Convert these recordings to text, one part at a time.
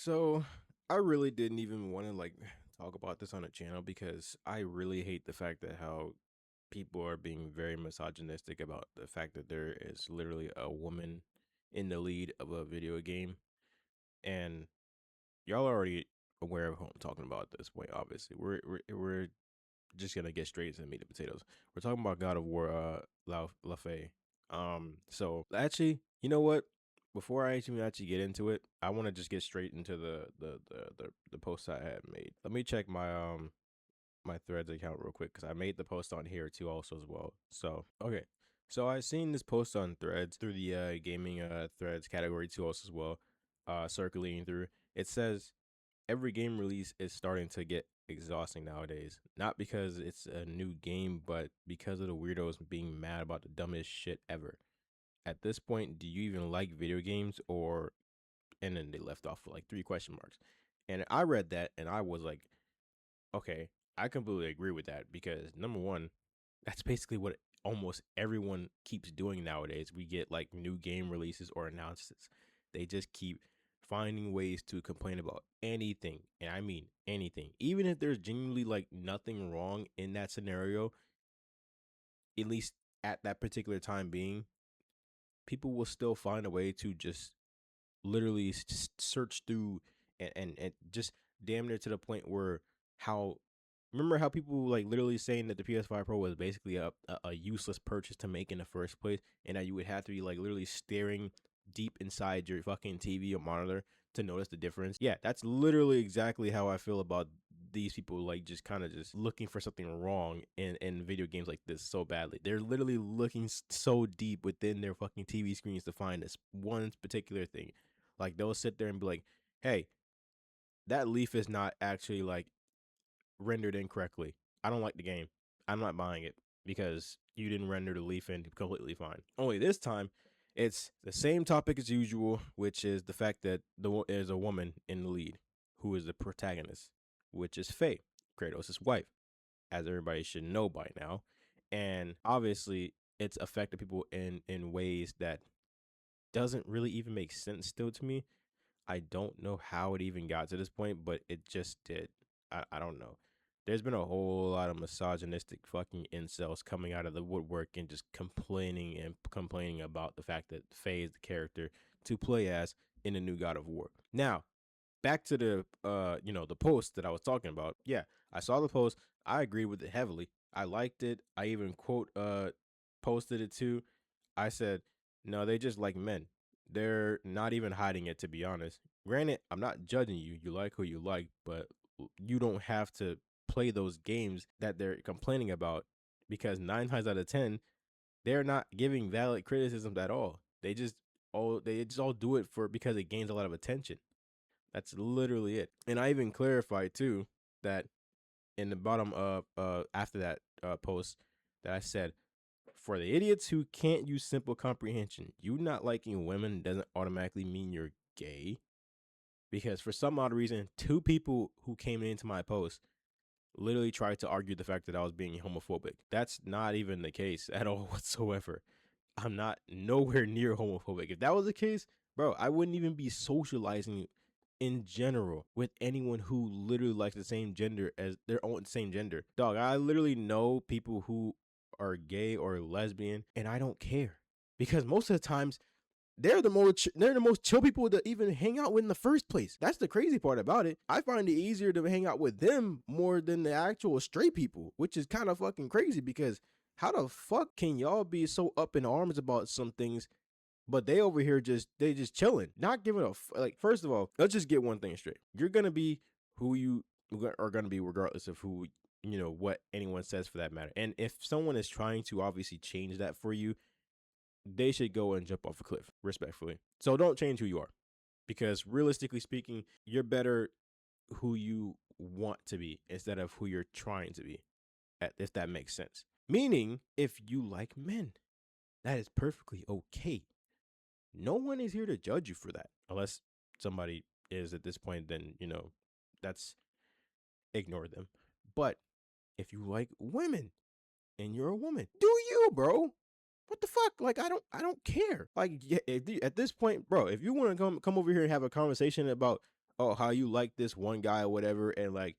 So I really didn't even want to talk about this on a channel because I really hate the fact that how people are being very misogynistic about the fact that there is literally a woman in the lead of a video game. And y'all are already aware of who I'm talking about at this point. Obviously, we're just gonna get straight into the meat and potatoes. We're talking about God of War, La Fey. So actually, you know what? Before I actually get into it, I want to just get straight into the post I had made. Let me check my Threads account real quick because I made the post on here too also as well. So okay, so I seen this post on Threads through the gaming Threads category too also as well, circulating through. It says every game release is starting to get exhausting nowadays. Not because it's a new game, but because of the weirdos being mad about the dumbest shit ever. At this point, do you even like video games or and then they left off with like three question marks. And I read that and I was like, okay, I completely agree with that because number one, that's basically what almost everyone keeps doing nowadays. We get like new game releases or announcements. They just keep finding ways to complain about anything. And I mean anything. Even if there's genuinely like nothing wrong in that scenario, at least at that particular time being, people will still find a way to just literally search through and just damn near to the point where how remember how people like literally saying that the PS5 Pro was basically a useless purchase to make in the first place, and that you would have to be like literally staring deep inside your fucking TV or monitor to notice the difference. Yeah, that's literally exactly how I feel about these people like just kind of just looking for something wrong in video games like this so badly. They're literally looking so deep within their fucking TV screens to find this one particular thing. Like they'll sit there and be like, "Hey, that leaf is not actually like rendered incorrectly. I don't like the game. I'm not buying it because you didn't render the leaf in completely fine." Only this time, it's the same topic as usual, which is the fact that there's a woman in the lead who is the protagonist, which is Faye, Kratos' wife, as everybody should know by now. And obviously, it's affected people in ways that doesn't really even make sense still to me. I don't know how it even got to this point, but it just did. I don't know. There's been a whole lot of misogynistic fucking incels coming out of the woodwork and just complaining and complaining about the fact that Faye is the character to play as in the new God of War. Now, back to the the post that I was talking about. Yeah, I saw the post. I agreed with it heavily. I liked it. I even posted it too. I said, no, they just like men. They're not even hiding it, to be honest. Granted, I'm not judging you. You like who you like, but you don't have to play those games that they're complaining about because 9 times out of 10, they're not giving valid criticisms at all. They just all do it for because it gains a lot of attention. That's literally it. And I even clarified too that in the bottom of after that post that I said, for the idiots who can't use simple comprehension, you not liking women doesn't automatically mean you're gay. Because for some odd reason, two people who came into my post literally tried to argue the fact that I was being homophobic. That's not even the case at all whatsoever. I'm not nowhere near homophobic. If that was the case, bro, I wouldn't even be socializing in general with anyone who literally likes the same gender as their own same gender. Dog, I literally know people who are gay or lesbian and I don't care because most of the times they're the most chill people to even hang out with in the first place. That's the crazy part about it. I find it easier to hang out with them more than the actual straight people, which is kind of fucking crazy because how the fuck can y'all be so up in arms about some things, but they over here just chilling, not giving like. First of all, let's just get one thing straight. You're gonna be who you are gonna be, regardless of who what anyone says for that matter. And if someone is trying to obviously change that for you, they should go and jump off a cliff, respectfully. So don't change who you are, because realistically speaking, you're better who you want to be instead of who you're trying to be. If that makes sense. Meaning, if you like men, that is perfectly okay. No one is here to judge you for that. Unless somebody is at this point, then, that's ignore them. But if you like women and you're a woman, do you, bro? What the fuck? Like, I don't care. Like, yeah, at this point, bro, if you want to come over here and have a conversation about oh, how you like this one guy or whatever, and like,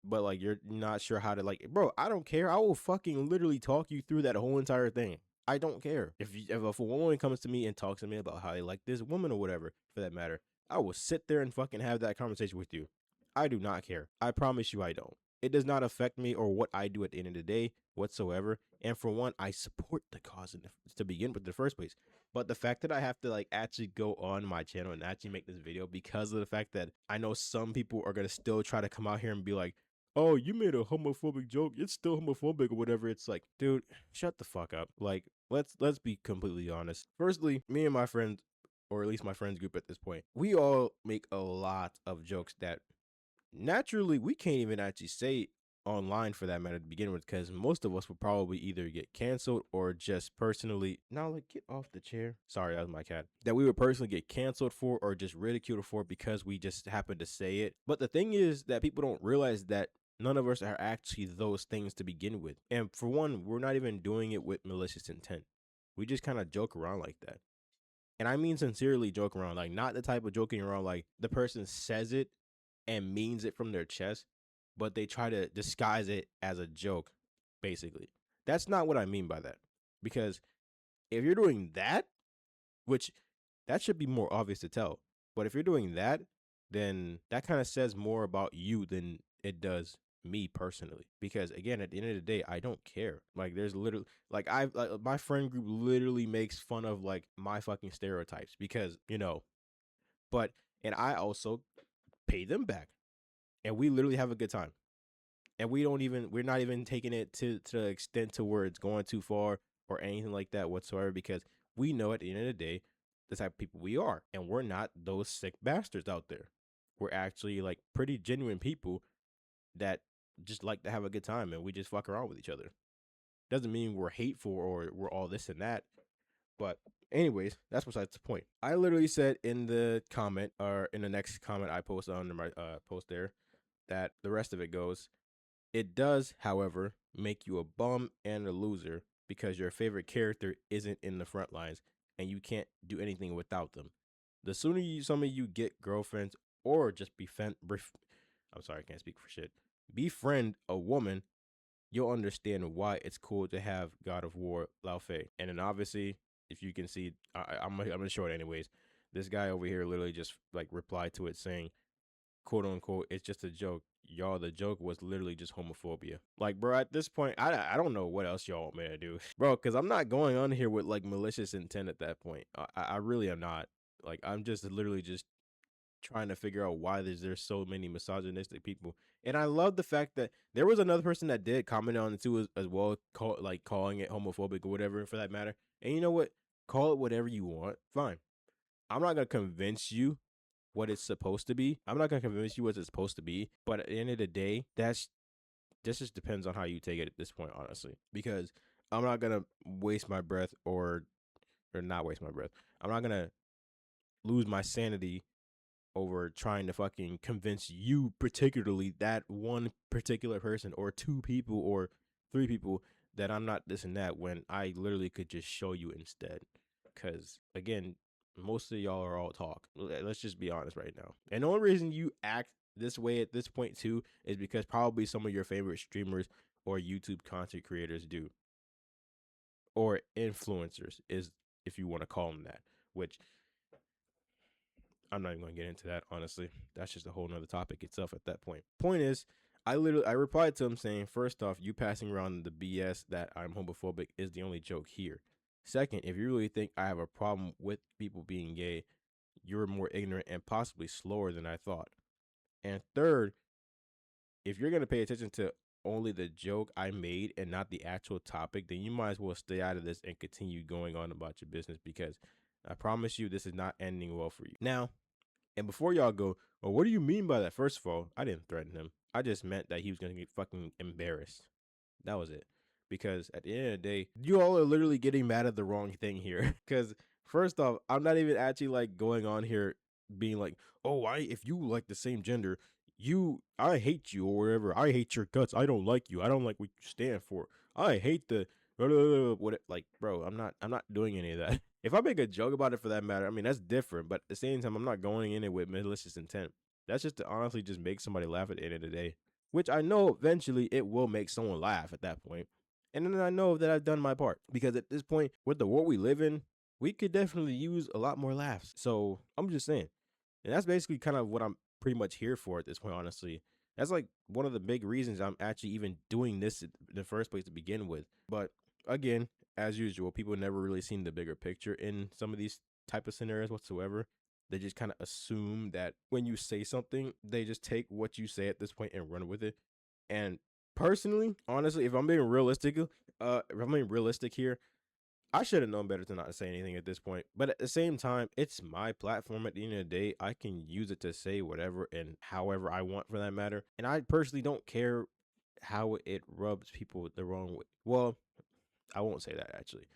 but like you're not sure how to like, bro, I don't care. I will fucking literally talk you through that whole entire thing. I don't care if a woman comes to me and talks to me about how they like this woman or whatever, for that matter. I will sit there and fucking have that conversation with you. I do not care. I promise you, I don't. It does not affect me or what I do at the end of the day whatsoever. And for one, I support the cause to begin with in the first place. But the fact that I have to like actually go on my channel and actually make this video because of the fact that I know some people are gonna still try to come out here and be like, oh, you made a homophobic joke. It's still homophobic or whatever. It's like, dude, shut the fuck up. Like, let's be completely honest. Firstly, me and my friends, or at least my friends group at this point, we all make a lot of jokes that naturally we can't even actually say online for that matter to begin with, because most of us would probably either get canceled or just personally, now like get off the chair, sorry, that was my cat, that we would personally get canceled for or just ridiculed for because we just happened to say it. But the thing is that people don't realize that none of us are actually those things to begin with. And for one, we're not even doing it with malicious intent. We just kind of joke around like that. And I mean sincerely joke around, like not the type of joking around like the person says it and means it from their chest, but they try to disguise it as a joke, basically. That's not what I mean by that. Because if you're doing that, which that should be more obvious to tell, but if you're doing that, then that kind of says more about you than it does me personally. Because again, at the end of the day, I don't care. Like there's literally like my friend group literally makes fun of like my fucking stereotypes because, but and I also pay them back and we literally have a good time. And we're not even taking it to the extent to where it's going too far or anything like that whatsoever, because we know at the end of the day the type of people we are, and we're not those sick bastards out there. We're actually like pretty genuine people that just like to have a good time, and we just fuck around with each other. Doesn't mean we're hateful or we're all this and that, but anyways, that's besides the point. I literally said in the comment, or in the next comment I posted on my post there, that the rest of it goes, it does, however, make you a bum and a loser because your favorite character isn't in the front lines and you can't do anything without them. The sooner some of you get girlfriends or just I'm sorry, I can't speak for shit. Befriend a woman, you'll understand why it's cool to have God of War Lao Fei. And then obviously, if you can see, I'm gonna show it anyways. This guy over here literally just like replied to it saying, quote unquote, it's just a joke. Y'all, the joke was literally just homophobia. Like, bro, at this point, I don't know what else y'all want me to do, bro, because I'm not going on here with like malicious intent at that point. I really am not. Like, I'm just literally just trying to figure out why there's so many misogynistic people. And I love the fact that there was another person that did comment on it too as well, calling it homophobic or whatever for that matter. And you know what? Call it whatever you want. Fine. I'm not gonna convince you what it's supposed to be. I'm not gonna convince you what it's supposed to be, but at the end of the day, this just depends on how you take it at this point, honestly. Because I'm not gonna waste my breath or not waste my breath. I'm not gonna lose my sanity over trying to fucking convince you, particularly that one particular person or two people or three people, that I'm not this and that, when I literally could just show you instead. Because again, most of y'all are all talk. Let's just be honest right now. And the only reason you act this way at this point too is because probably some of your favorite streamers or YouTube content creators do, or influencers, is if you want to call them that, which I'm not even going to get into that, honestly. That's just a whole nother topic itself at that point. Point is, I replied to him saying, first off, you passing around the BS that I'm homophobic is the only joke here. Second, if you really think I have a problem with people being gay, you're more ignorant and possibly slower than I thought. And third, if you're going to pay attention to only the joke I made and not the actual topic, then you might as well stay out of this and continue going on about your business, because I promise you this is not ending well for you. Now, and before y'all go, well, what do you mean by that? First of all, I didn't threaten him. I just meant that he was going to get fucking embarrassed. That was it. Because at the end of the day, you all are literally getting mad at the wrong thing here. Because first off, I'm not even actually like going on here being like, oh, if you like the same gender, I hate you or whatever. I hate your guts. I don't like you. I don't like what you stand for. I hate the what, like, bro, I'm not doing any of that. If I make a joke about it for that matter, I mean, that's different. But at the same time, I'm not going in it with malicious intent. That's just to honestly just make somebody laugh at the end of the day, which I know eventually it will make someone laugh at that point. And then I know that I've done my part because at this point, with the world we live in, we could definitely use a lot more laughs. So I'm just saying. And that's basically kind of what I'm pretty much here for at this point, honestly. That's like one of the big reasons I'm actually even doing this in the first place to begin with. But again, as usual, people never really seen the bigger picture in some of these type of scenarios whatsoever. They just kind of assume that when you say something, they just take what you say at this point and run with it. And personally, honestly, if I'm being realistic here, I should have known better to not say anything at this point. But at the same time, it's my platform at the end of the day. I can use it to say whatever and however I want for that matter. And I personally don't care how it rubs people the wrong way. Well, I won't say that actually.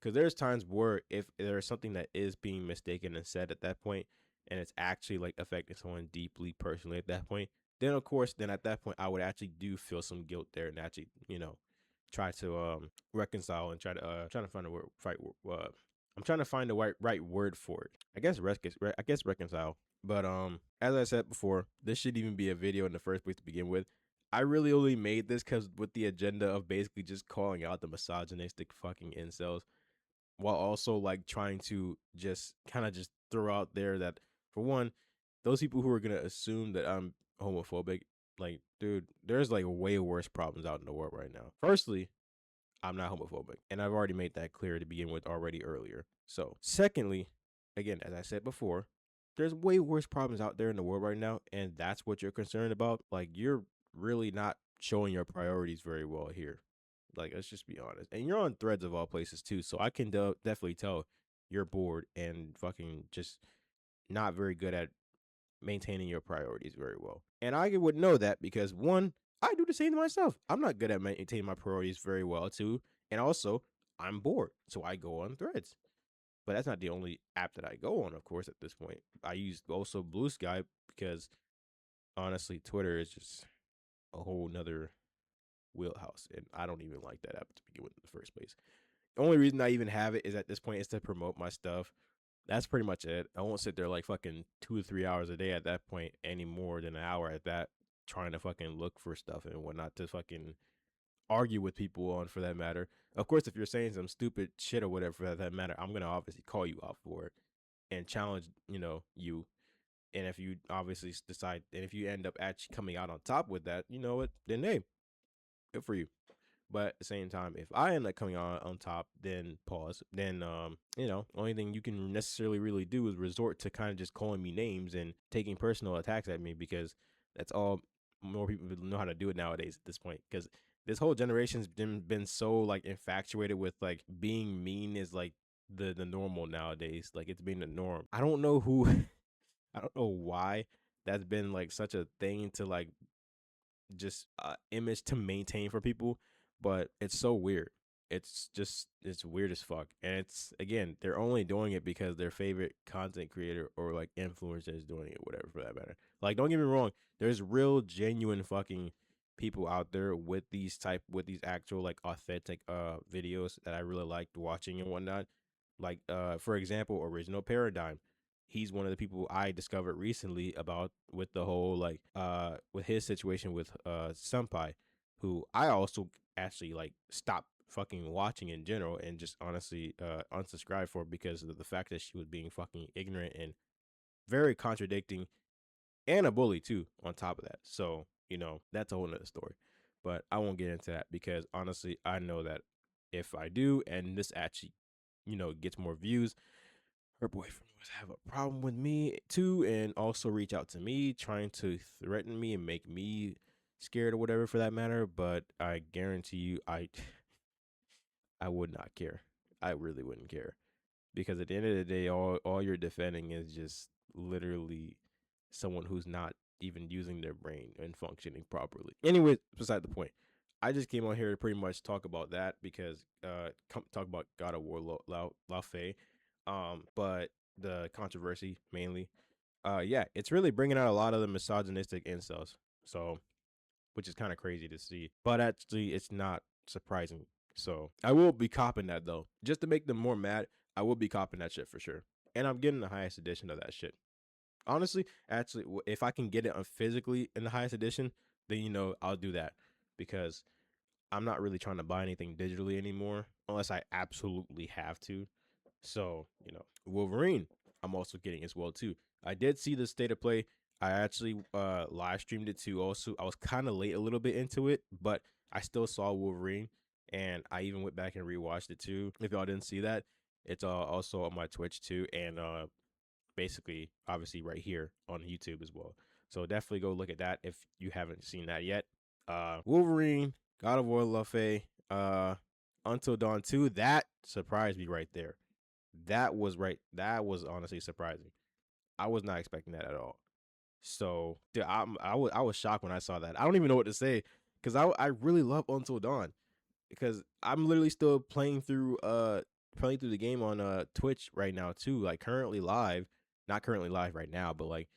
Because there's times where if there's something that is being mistaken and said at that point, and it's actually like affecting someone deeply personally at that point, then of course, then at that point, I would actually do feel some guilt there and actually, try to reconcile and try to find a word fight. I'm trying to find the right word for it. I guess reconcile. But as I said before, this should even be a video in the first place to begin with. I really only made this because with the agenda of basically just calling out the misogynistic fucking incels, while also like trying to just kind of just throw out there that for one, those people who are gonna assume that I'm homophobic, like, dude, there's like way worse problems out in the world right now. Firstly, I'm not homophobic, and I've already made that clear to begin with already earlier. So, secondly, again, as I said before, there's way worse problems out there in the world right now, and that's what you're concerned about. Like, you're really not showing your priorities very well here. Like, let's just be honest. And you're on Threads of all places too, so I can definitely tell you're bored and fucking just not very good at maintaining your priorities very well. And I would know that because one, I do the same to myself. I'm not good at maintaining my priorities very well too. And also, I'm bored. So I go on Threads. But that's not the only app that I go on, of course, at this point. I use also Blue Sky because honestly, Twitter is just a whole nother wheelhouse. And I don't even like that app to begin with in the first place. The only reason I even have it is at this point is to promote my stuff. That's pretty much it. I won't sit there like fucking 2 or 3 hours a day at that point any more than an hour at that trying to fucking look for stuff and whatnot to fucking argue with people on for that matter. Of course, if you're saying some stupid shit or whatever for that matter, I'm gonna obviously call you out for it and challenge, you. And if you obviously decide, and if you end up actually coming out on top with that, you know what? Then hey, good for you. But at the same time, if I end up coming on top, then pause. Then only thing you can necessarily really do is resort to kind of just calling me names and taking personal attacks at me because that's all more people know how to do it nowadays at this point. Because this whole generation's been so like infatuated with like being mean is like the normal nowadays. Like it's been the norm. I don't know who I don't know why that's been like such a thing to like just image to maintain for people, but it's so weird. It's weird as fuck, and it's again they're only doing it because their favorite content creator or like influencer is doing it, whatever for that matter. Like, don't get me wrong, there's real genuine fucking people out there with these actual like authentic videos that I really liked watching and whatnot. Like for example, Original Paradigm, he's one of the people I discovered recently about with the whole like with his situation with Senpai, who I also actually like stopped fucking watching in general and just honestly unsubscribed for because of the fact that she was being fucking ignorant and very contradicting and a bully too on top of that. So, that's a whole nother story. But I won't get into that because honestly I know that if I do and this actually, gets more views, her boyfriend would have a problem with me too and also reach out to me trying to threaten me and make me scared or whatever for that matter. But I guarantee you I would not care. I really wouldn't care because at the end of the day all you're defending is just literally someone who's not even using their brain and functioning properly. Anyway, beside the point, I just came on here to pretty much talk about that because talk about God of War La Fei, but the controversy mainly. Yeah, it's really bringing out a lot of the misogynistic incels. So, which is kind of crazy to see, but actually, it's not surprising. So, I will be copping that though, just to make them more mad. I will be copping that shit for sure, and I'm getting the highest edition of that shit. Honestly, actually, if I can get it on physically in the highest edition, then I'll do that because I'm not really trying to buy anything digitally anymore unless I absolutely have to. So, Wolverine, I'm also getting as well too. I did see the state of play. I actually live streamed it too. Also, I was kind of late a little bit into it, but I still saw Wolverine, and I even went back and rewatched it too. If y'all didn't see that, it's also on my Twitch too, and basically, obviously, right here on YouTube as well. So definitely go look at that if you haven't seen that yet. Wolverine, God of War, Luffy, Until Dawn 2. That surprised me right there. That was right. That was honestly surprising. I was not expecting that at all. So, dude, I was shocked when I saw that. I don't even know what to say because I really love Until Dawn because I'm literally still playing through the game on Twitch right now too, like currently live. Not currently live right now, but like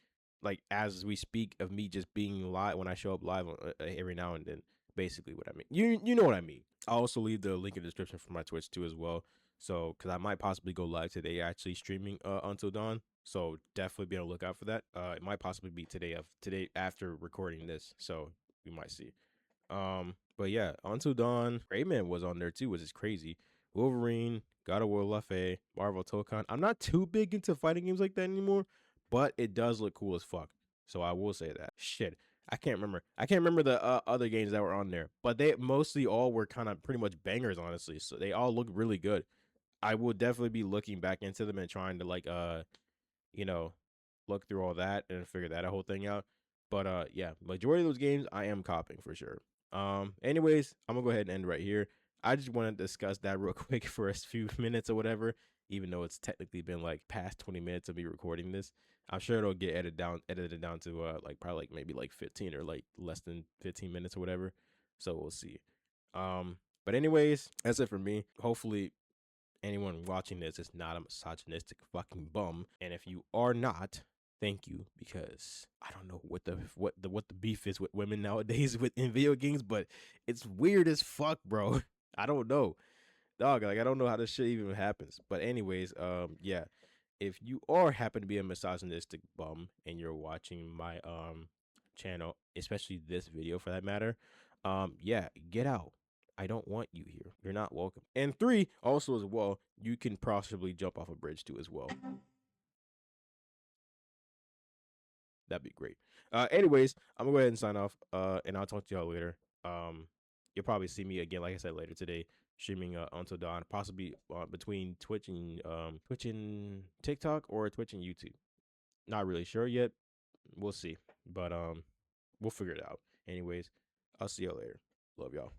as we speak of me just being live when I show up live every now and then. Basically, what I mean. You know what I mean. I'll also leave the link in the description for my Twitch too as well. So, because I might possibly go live today, actually streaming Until Dawn. So definitely be on the lookout for that. It might possibly be today after recording this. So we might see. But yeah, Until Dawn, Rayman was on there too, which is crazy. Wolverine, God of War, Luffy, Marvel Tokon. I'm not too big into fighting games like that anymore, but it does look cool as fuck. So I will say that. Shit, I can't remember. I can't remember the other games that were on there, but they mostly all were kind of pretty much bangers, honestly. So they all look really good. I will definitely be looking back into them and trying to like you know, look through all that and figure that whole thing out. But yeah, majority of those games I am copying for sure. Anyways, I'm gonna go ahead and end right here. I just want to discuss that real quick for a few minutes or whatever, even though it's technically been like past 20 minutes of me recording this. I'm sure it'll get edited down to like probably like maybe like 15 or like less than 15 minutes or whatever. So we'll see. But anyways, that's it for me. Hopefully anyone watching this is not a misogynistic fucking bum. And if you are not, thank you, because I don't know what the beef is with women nowadays with in video games, but it's weird as fuck, bro. I don't know. Dog, like I don't know how this shit even happens. But anyways, yeah. If you are happen to be a misogynistic bum and you're watching my channel, especially this video for that matter, yeah, get out. I don't want you here. You're not welcome. And three, also as well, you can possibly jump off a bridge too as well. That'd be great. Anyways, I'm gonna go ahead and sign off. And I'll talk to y'all later. You'll probably see me again, like I said, later today, streaming Until Dawn, possibly between Twitch and TikTok or Twitch and YouTube. Not really sure yet. We'll see, but we'll figure it out. Anyways, I'll see y'all later. Love y'all.